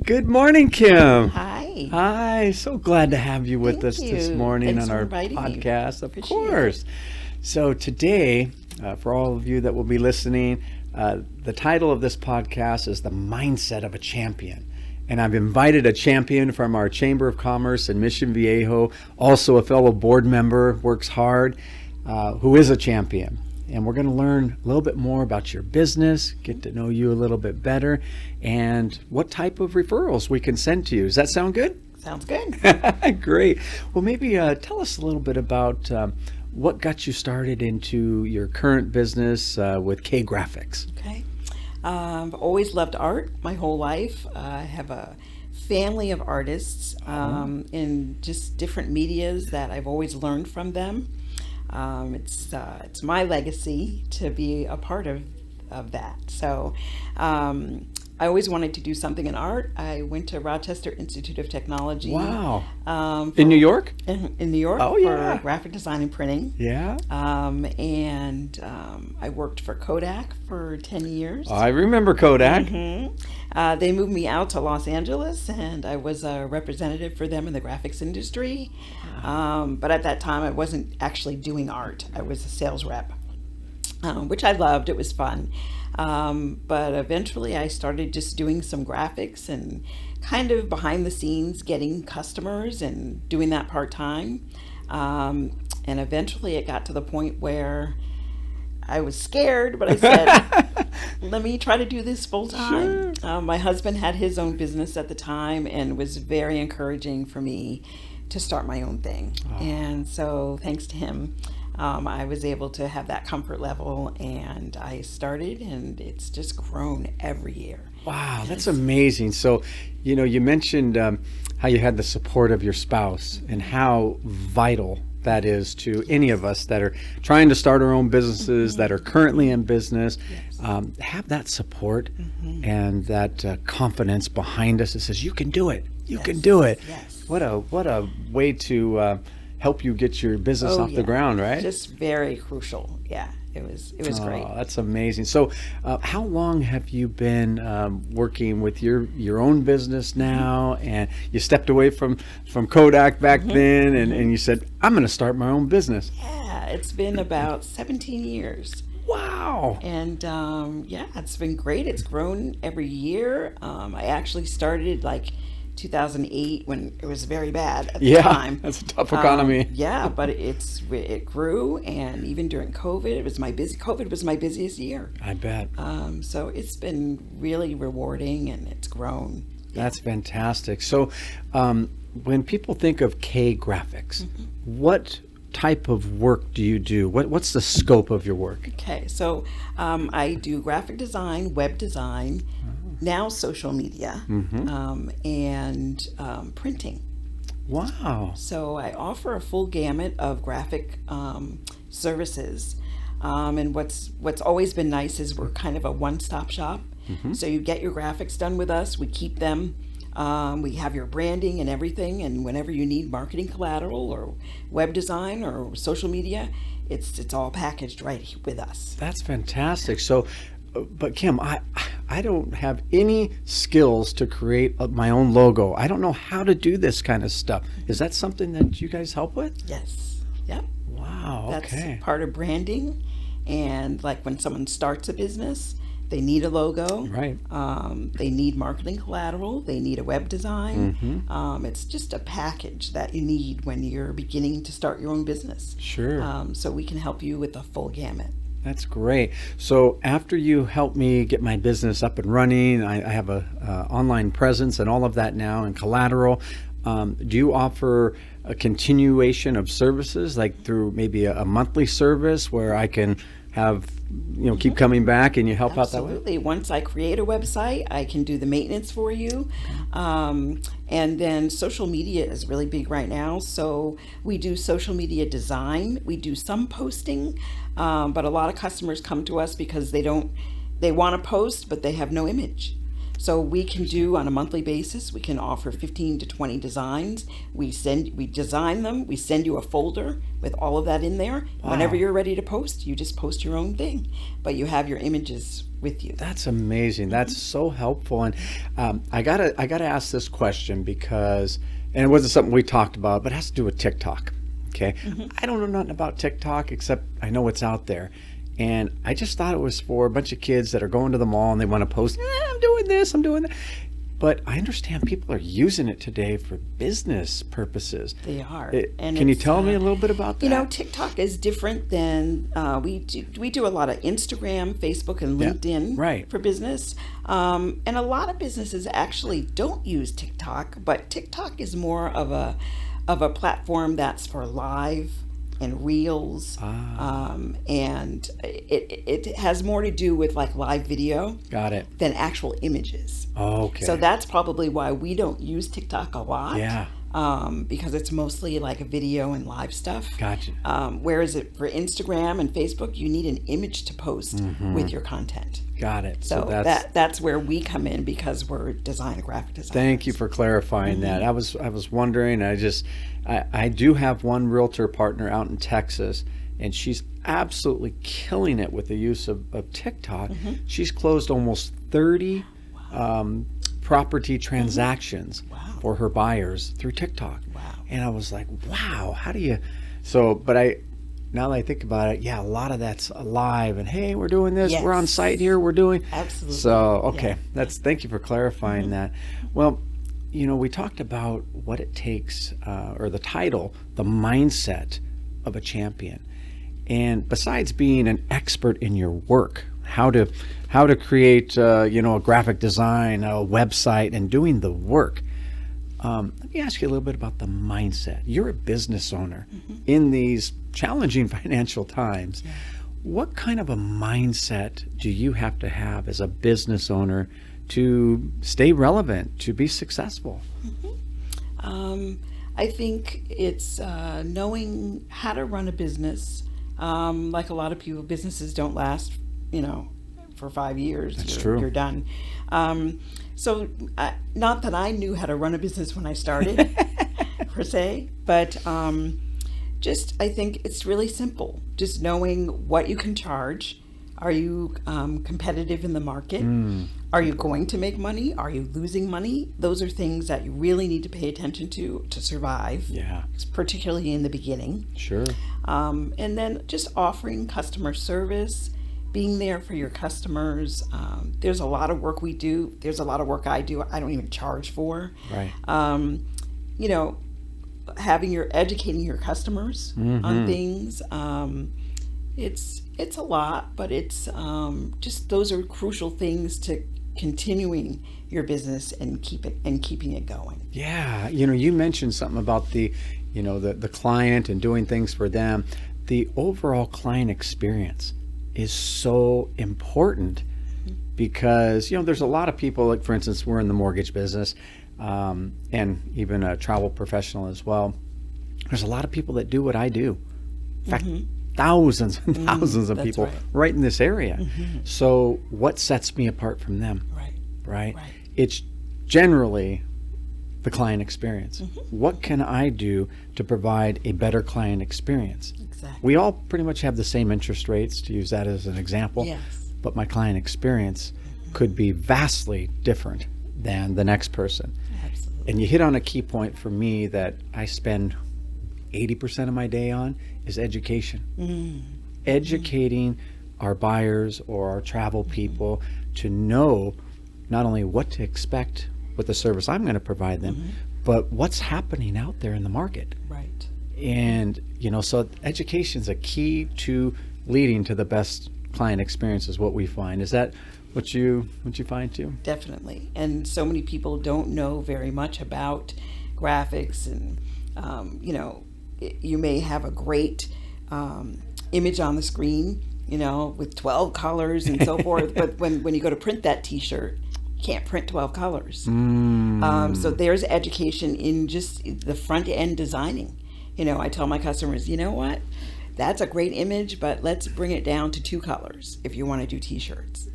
Good morning, Kim. Hi. Hi, so glad to have you with Thank us this you. morning Thanks on for our inviting me. podcast. Of Appreciate course. So today, for all of you that will be listening, the title of this podcast is The Mindset of a Champion. And I've invited a champion from our Chamber of Commerce in Mission Viejo, also a fellow board member, works hard, who is a champion. And we're going to learn a little bit more about your business, get to know you a little bit better, and what type of referrals we can send to you. Does that sound good? Sounds good. Great. Well, maybe tell us a little bit about what got you started into your current business with KGrafix. Okay. I've always loved art my whole life. I have a family of artists in just different medias that I've always learned from them. It's my legacy to be a part of that. So I always wanted to do something in art. I went to Rochester Institute of Technology. Wow. In New York? In New York for graphic design and printing. Yeah. I worked for Kodak for 10 years. I remember Kodak. They moved me out to Los Angeles, and I was a representative for them in the graphics industry. But at that time, I wasn't actually doing art. I was a sales rep, which I loved. It was fun. But eventually, I started just doing some graphics and kind of behind the scenes getting customers and doing that part-time. And eventually, it got to the point where I was scared, but I said, let me try to do this full time. Sure. My husband had his own business at the time and was very encouraging for me to start my own thing. Oh. And so thanks to him, I was able to have that comfort level, and I started, and it's just grown every year. Wow, that's amazing. So, you mentioned how you had the support of your spouse and how vital that is to any of us that are trying to start our own businesses, that are currently in business. Yes. Have that support and that confidence behind us that says, you can do it. You can do it. Yes. What a way to help you get your business off the ground, right? Just very crucial. Yeah, it was great. That's amazing. So how long have you been working with your own business now? And you stepped away from Kodak back then, and you said, I'm going to start my own business. Yeah, it's been about 17 years. Wow. And it's been great. It's grown every year. I actually started like 2008 when it was very bad at the time. That's a tough economy. But it grew, and even during COVID, COVID was my busiest year. I bet. So it's been really rewarding, and it's grown. That's fantastic. So when people think of KGrafix, what type of work do you do? What's the scope of your work? Okay, so I do graphic design, web design, now social media, and printing. Wow. So I offer a full gamut of graphic services. And what's always been nice is we're kind of a one-stop shop. So you get your graphics done with us, we keep them. We have your branding and everything, and whenever you need marketing collateral or web design or social media, it's all packaged right with us. That's fantastic. So, but Kim, I don't have any skills to create my own logo. I don't know how to do this kind of stuff. Is that something that you guys help with? Yes. Yep. Wow. Okay. That's part of branding, and like when someone starts a business, they need a logo. Right. They need marketing collateral. They need a web design. It's just a package that you need when you're beginning to start your own business. Sure. So we can help you with the full gamut. That's great. So after you help me get my business up and running, I have a online presence and all of that now and collateral. Do you offer a continuation of services, like through maybe a monthly service where I can have, keep coming back and you help out that way? Absolutely. Once I create a website, I can do the maintenance for you. And then social media is really big right now. So we do social media design. We do some posting, but a lot of customers come to us because they want to post, but they have no image. So we can do on a monthly basis, we can offer 15 to 20 designs. We design them, we send you a folder with all of that in there. Wow. Whenever you're ready to post, you just post your own thing, but you have your images with you. That's amazing. That's so helpful. And I gotta ask this question because, and it wasn't something we talked about, but it has to do with TikTok. Okay. I don't know nothing about TikTok except I know it's out there. And I just thought it was for a bunch of kids that are going to the mall and they want to post, I'm doing this, I'm doing that. But I understand people are using it today for business purposes. They are. Can you tell me a little bit about that? You know, TikTok is different than we do a lot of Instagram, Facebook, and LinkedIn for business. And a lot of businesses actually don't use TikTok, but TikTok is more of a platform that's for live and reels, and it has more to do with like live video. Got it. Than actual images. Okay. So that's probably why we don't use TikTok a lot. Yeah. Because it's mostly like a video and live stuff. Gotcha. Whereas for Instagram and Facebook, you need an image to post with your content. Got it. So that's where we come in because we're graphic designers. Thank you for clarifying that. I was wondering. I do have one realtor partner out in Texas, and she's absolutely killing it with the use of TikTok. She's closed almost 30 property transactions for her buyers through TikTok. Wow. And I was like, wow, how do you? So, but now that I think about it, a lot of that's alive, and hey, we're doing this, we're on site here, we're doing. Absolutely. So, okay, thank you for clarifying that. Well, you know, we talked about what it takes, or the title, the mindset of a champion. And besides being an expert in your work, how to create, a graphic design, a website, and doing the work. Let me ask you a little bit about the mindset. You're a business owner in these challenging financial times. Yeah. What kind of a mindset do you have to have as a business owner to stay relevant, to be successful? I think it's knowing how to run a business. Like a lot of people, businesses don't last, for 5 years. That's true. You're done. So not that I knew how to run a business when I started, per se, but I think it's really simple. Just knowing what you can charge. Are you competitive in the market? Are you going to make money? Are you losing money? Those are things that you really need to pay attention to survive. Yeah. Particularly in the beginning. Sure. And then just offering customer service, being there for your customers. There's a lot of work we do. There's a lot of work I do I don't even charge for. Right. Educating your customers on things. It's a lot, but it's just those are crucial things to continuing your business and keeping it going. Yeah, you mentioned something about the client and doing things for them. The overall client experience is so important because there's a lot of people, like for instance, we're in the mortgage business, and even a travel professional as well. There's a lot of people that do what I do. In fact, thousands and thousands of people right in this area. So what sets me apart from them? Right? It's generally the client experience. What can I do to provide a better client experience? Exactly. We all pretty much have the same interest rates, to use that as an example. Yes. But my client experience could be vastly different than the next person. Absolutely. And you hit on a key point for me that I spend 80% of my day on is education. Educating our buyers or our travel people to know not only what to expect with the service I'm going to provide them, but what's happening out there in the market. Right. And, so education is a key to leading to the best client experience is what we find. Is that what you find too? Definitely. And so many people don't know very much about graphics, and you may have a great image on the screen, with 12 colors and so forth, but when you go to print that t-shirt, you can't print 12 colors. So there's education in just the front end designing. I tell my customers, you know what? That's a great image, but let's bring it down to 2 colors if you want to do t-shirts,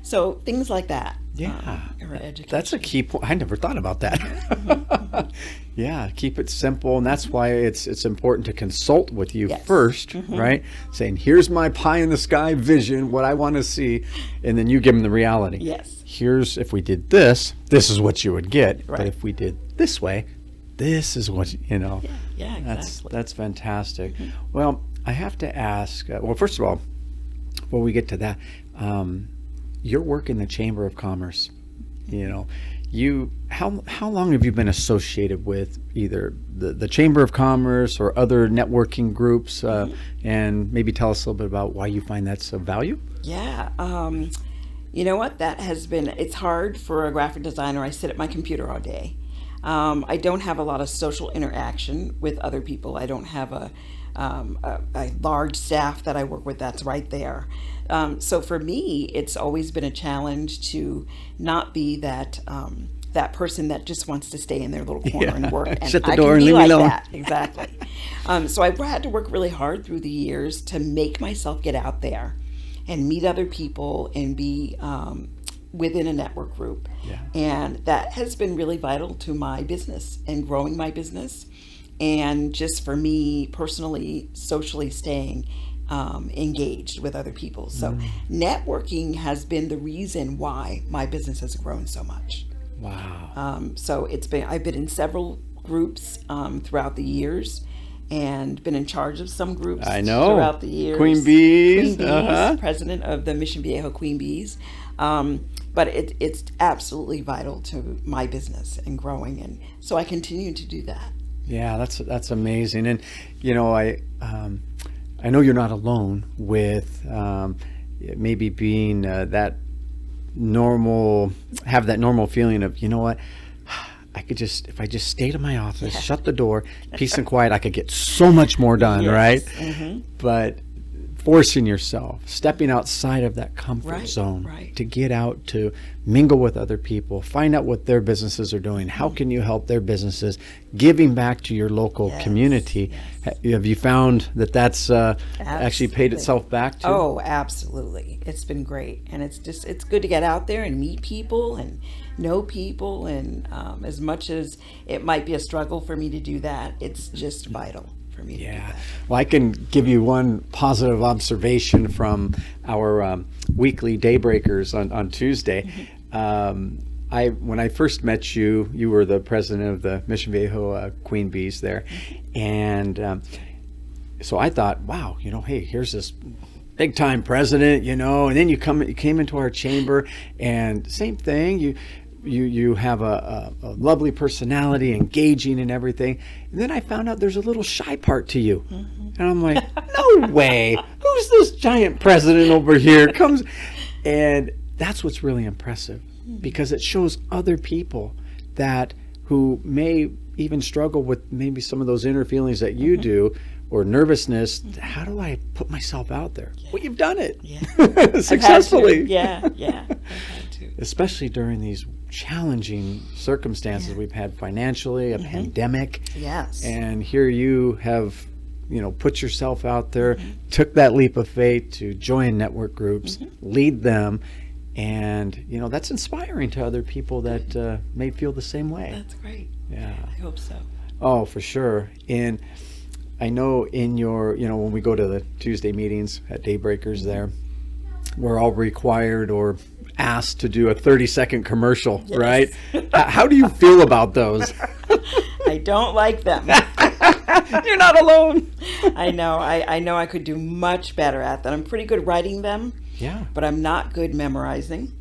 So things like that. Yeah, or education. that's a key point. I never thought about that. Yeah, keep it simple, and that's why it's important to consult with you first, right? Saying, here's my pie in the sky vision, what I want to see, and then you give them the reality. Yes. Here's, if we did this, this is what you would get. Right. But if we did this way, this is what, Yeah, exactly. That's fantastic. Well, I have to ask, well, first of all, before we get to that, your work in the Chamber of Commerce, how long have you been associated with either the Chamber of Commerce or other networking groups? And maybe tell us a little bit about why you find that's of value. Yeah. You know what? That has been, it's hard for a graphic designer. I sit at my computer all day. I don't have a lot of social interaction with other people. I don't have a large staff that I work with that's right there. So for me, it's always been a challenge to not be that that person that just wants to stay in their little corner and work. And shut the I door can and be leave like me alone. that. Exactly. So I've had to work really hard through the years to make myself get out there and meet other people and be within a network group. Yeah. And that has been really vital to my business and growing my business. And just for me personally, socially staying engaged with other people. So networking has been the reason why my business has grown so much. Wow. So I've been in several groups throughout the years and been in charge of some groups throughout the years. Queen Bees. President of the Mission Viejo Queen Bees. But it's absolutely vital to my business and growing. And so I continue to do that. Yeah, that's amazing. And I know you're not alone with maybe being that normal feeling of, what, I could just, if I just stayed in my office, shut the door, peace and quiet, I could get so much more done, right? But forcing yourself, stepping outside of that comfort zone to get out, to mingle with other people, find out what their businesses are doing. How can you help their businesses? Giving back to your local community. Have you found that that's actually paid itself back too? Oh, absolutely. It's been great. And it's good to get out there and meet people and know people. And as much as it might be a struggle for me to do that, it's just vital. For me to do that. Well, I can give you one positive observation from our weekly Daybreakers on Tuesday. When I first met you, you were the president of the Mission Viejo Queen Bees there, and so I thought, wow, hey, here's this big time president, and then you came into our chamber, and same thing, you have a lovely personality, engaging and everything. And then I found out there's a little shy part to you. And I'm like, no way. Who's this giant president over here? Comes, and that's what's really impressive, because it shows other people who may even struggle with maybe some of those inner feelings that you do, or nervousness. How do I put myself out there? Well, you've done it successfully. Yeah. I've had to. Especially during these challenging circumstances we've had financially, a pandemic. Yes. And here you have, put yourself out there, took that leap of faith to join network groups, lead them. And, that's inspiring to other people that may feel the same way. That's great. Yeah. I hope so. Oh, for sure. And I know in your, when we go to the Tuesday meetings at Daybreakers there, we're all required or asked to do a 30-second commercial, right? How do you feel about those? I don't like them. You're not alone. I know. I know I could do much better at that. I'm pretty good writing them. Yeah. But I'm not good memorizing.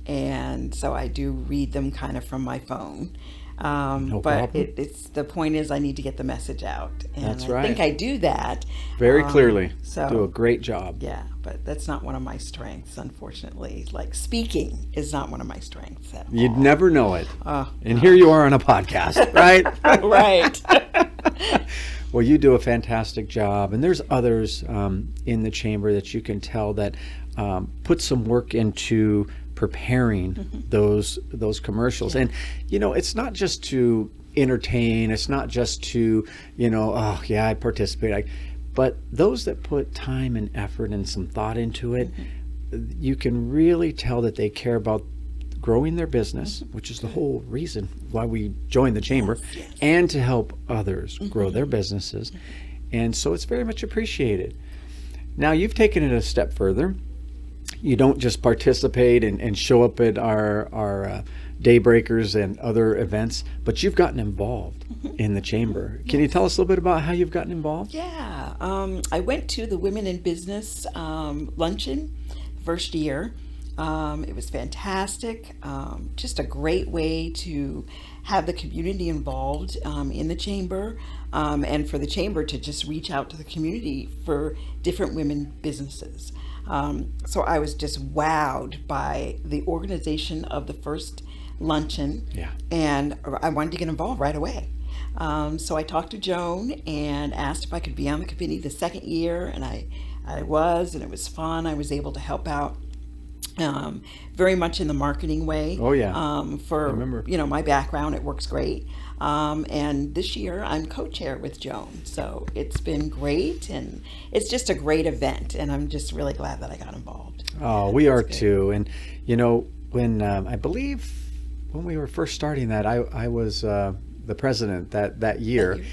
And so I do read them kind of from my phone. No but problem. it's the point is I need to get the message out. And That's I right. think I do that. Very clearly. So do a great job. Yeah, but that's not one of my strengths, unfortunately. Like speaking is not one of my strengths at You'd all. never know it. And here you are on a podcast, right? Right. Well, you do a fantastic job, and there's others in the chamber that you can tell that put some work into preparing those commercials. And it's not just to entertain, it's not just to I participate, but those that put time and effort and some thought into it, you can really tell that they care about growing their business, which is the whole reason why we joined the chamber, and to help others grow their businesses. And so it's very much appreciated. Now you've taken it a step further. You don't just participate and show up at our Daybreakers and other events, but you've gotten involved in the chamber. Can you tell us a little bit about how you've gotten involved? Yeah, I went to the Women in Business luncheon first year. It was fantastic. Just a great way to have the community involved in the chamber, and for the chamber to just reach out to the community for different women businesses. So I was just wowed by the organization of the first luncheon, and I wanted to get involved right away. So I talked to Joan and asked if I could be on the committee the second year, and I was, and it was fun. I was able to help out very much in the marketing way. Oh yeah. For I remember. My background, it works great. And this year I'm co-chair with Joan, so it's been great, and it's just a great event, and I'm just really glad that I got involved. Oh, we are too. And when I believe when we were first starting that, I was the president that year,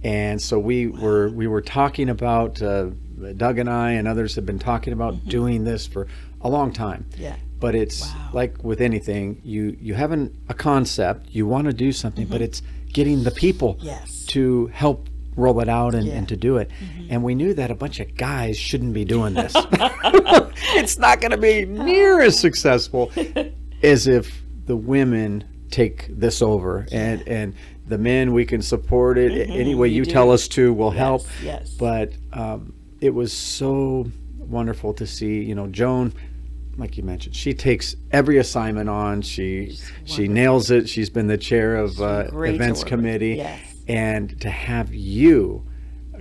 and so we were talking about Doug and I and others have been talking about doing this for a long time. Yeah. But it's like with anything, you have a concept, you want to do something, but it's getting the people to help roll it out and to do it. And we knew that a bunch of guys shouldn't be doing this. It's not going to be near as successful as if the women take this over, and the men, we can support it any way you tell us to, will help. Yes. But it was so wonderful to see, Joan, like you mentioned, she takes every assignment on. She nails it. She's been the chair of events committee, and to have you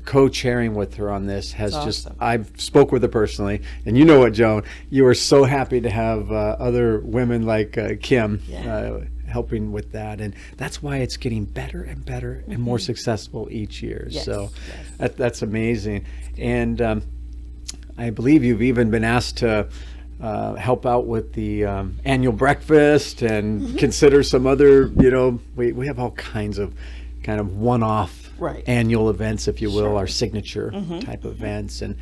co-chairing with her on this has awesome. I've spoke with her personally, and you know what, Joan, you are so happy to have other women like Kim helping with that, and that's why it's getting better and better and more successful each year. So that's amazing. And I believe you've even been asked to help out with the annual breakfast and consider some other, we have all kinds of kind of one-off annual events, if you will, our signature type events, and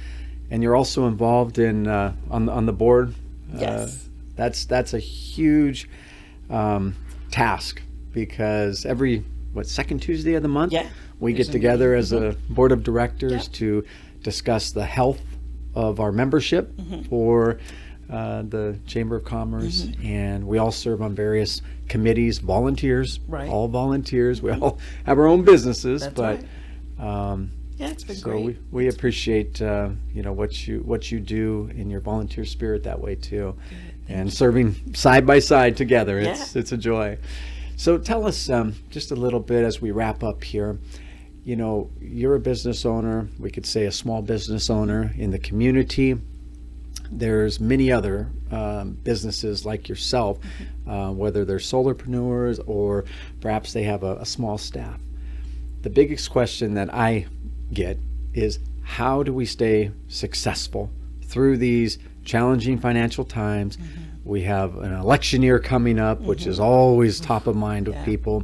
you're also involved in on the board. That's a huge task, because every second Tuesday of the month we get together as a board of directors to discuss the health of our membership for the Chamber of Commerce, and we all serve on various committees, volunteers, all volunteers. We all have our own businesses, it's been great. We appreciate what you do in your volunteer spirit that way too, and serving side by side together. It's a joy. So tell us just a little bit as we wrap up here. You're a business owner. We could say a small business owner in the community. There's many other businesses like yourself, whether they're solopreneurs or perhaps they have a small staff. The biggest question that I get is, how do we stay successful through these challenging financial times? We have an election year coming up, which is always top of mind with people.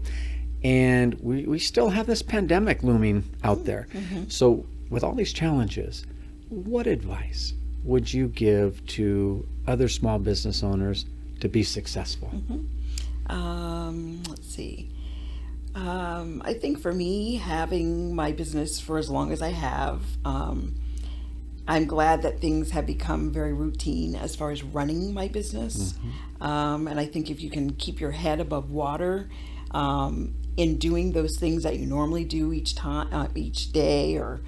And we still have this pandemic looming out there. So with all these challenges, what advice would you give to other small business owners to be successful? Let's see. I think for me, having my business for as long as I have, I'm glad that things have become very routine as far as running my business. And I think if you can keep your head above water in doing those things that you normally do each day, or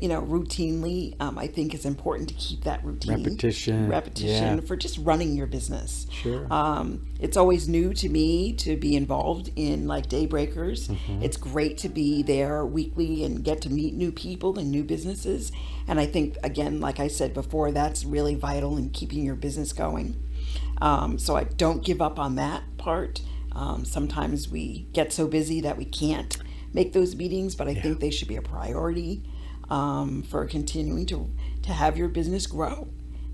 routinely, I think it's important to keep that routine. Repetition for just running your business. Sure. It's always new to me to be involved in like Daybreakers. It's great to be there weekly and get to meet new people and new businesses. And I think, again, like I said before, that's really vital in keeping your business going. So I don't give up on that part. Sometimes we get so busy that we can't make those meetings, but I think they should be a priority for continuing to have your business grow.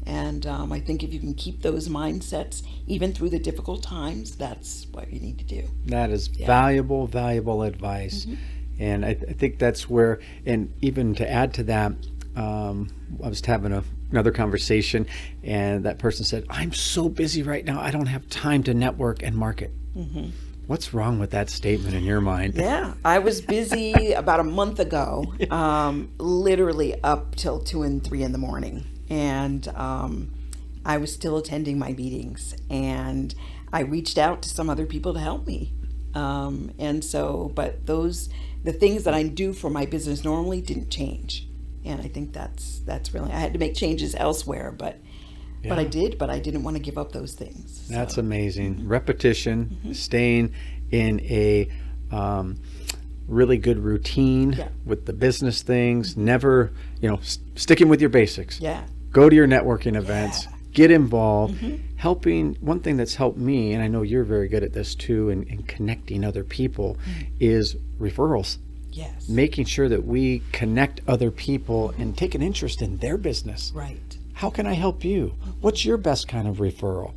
And I think if you can keep those mindsets, even through the difficult times, that's what you need to do. That is valuable advice. And I think that's where, and even to add to that, I was having another conversation, and that person said, I'm so busy right now, I don't have time to network and market. What's wrong with that statement in your mind? Yeah, I was busy about a month ago, literally up till 2 and 3 in the morning. And I was still attending my meetings, and I reached out to some other people to help me. And so, but the things that I do for my business normally didn't change. And I think that's really, I had to make changes elsewhere, but I didn't want to give up those things. That's amazing. Repetition, staying in a really good routine with the business things, never, sticking with your basics. Go to your networking events, get involved, helping. One thing that's helped me, and I know you're very good at this too, in connecting other people, is referrals. Making sure that we connect other people and take an interest in their business. How can I help you? What's your best kind of referral?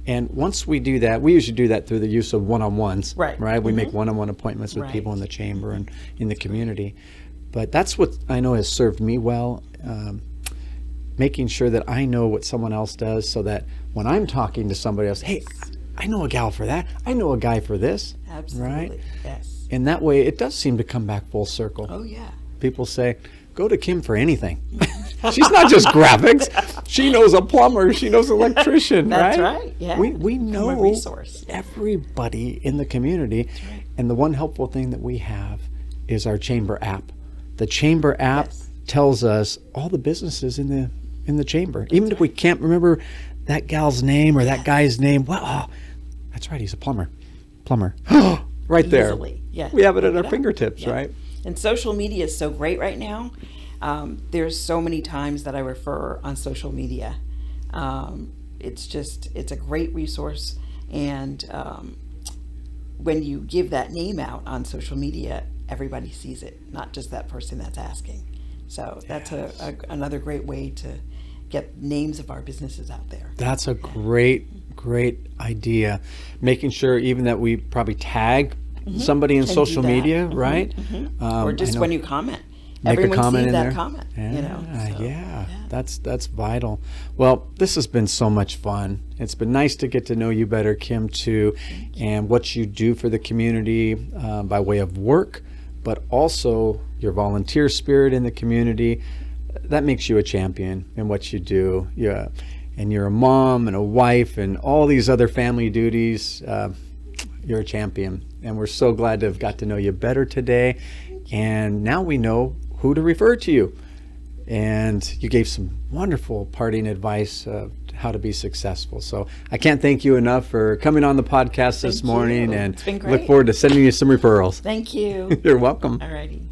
And once we do that, we usually do that through the use of one-on-ones, right? We make one-on-one appointments with people in the chamber and in the community. But that's what I know has served me well, making sure that I know what someone else does, so that when I'm talking to somebody else, hey, I know a gal for that. I know a guy for this. Absolutely. Right? And that way, it does seem to come back full circle. People say, go to Kim for anything. She's not just graphics. She knows a plumber. She knows an electrician, That's right? right. Yeah. We know a resource. Everybody in the community. And the one helpful thing that we have is our chamber app. The chamber app tells us all the businesses in the chamber. Even if we can't remember that gal's name or that guy's name, well, that's right, he's a plumber. Right there. Easily. We have it at our fingertips, right? And social media is so great right now. There's so many times that I refer on social media. It's a great resource. And when you give that name out on social media, everybody sees it, not just that person that's asking. So that's another great way to get names of our businesses out there. That's a great idea. Making sure even that we probably tag somebody in social media, right? Or just when you comment. Make Everyone a comment sees in that there. comment. That's vital. Well, this has been so much fun. It's been nice to get to know you better, Kim, too, and what you do for the community by way of work, but also your volunteer spirit in the community. That makes you a champion in what you do. And you're a mom and a wife and all these other family duties. You're a champion. And we're so glad to have got to know you better today. And now we know who to refer to you. And you gave some wonderful parting advice of how to be successful. So I can't thank you enough for coming on the podcast this morning. And it's been great. Look forward to sending you some referrals. Thank you. You're welcome. All righty.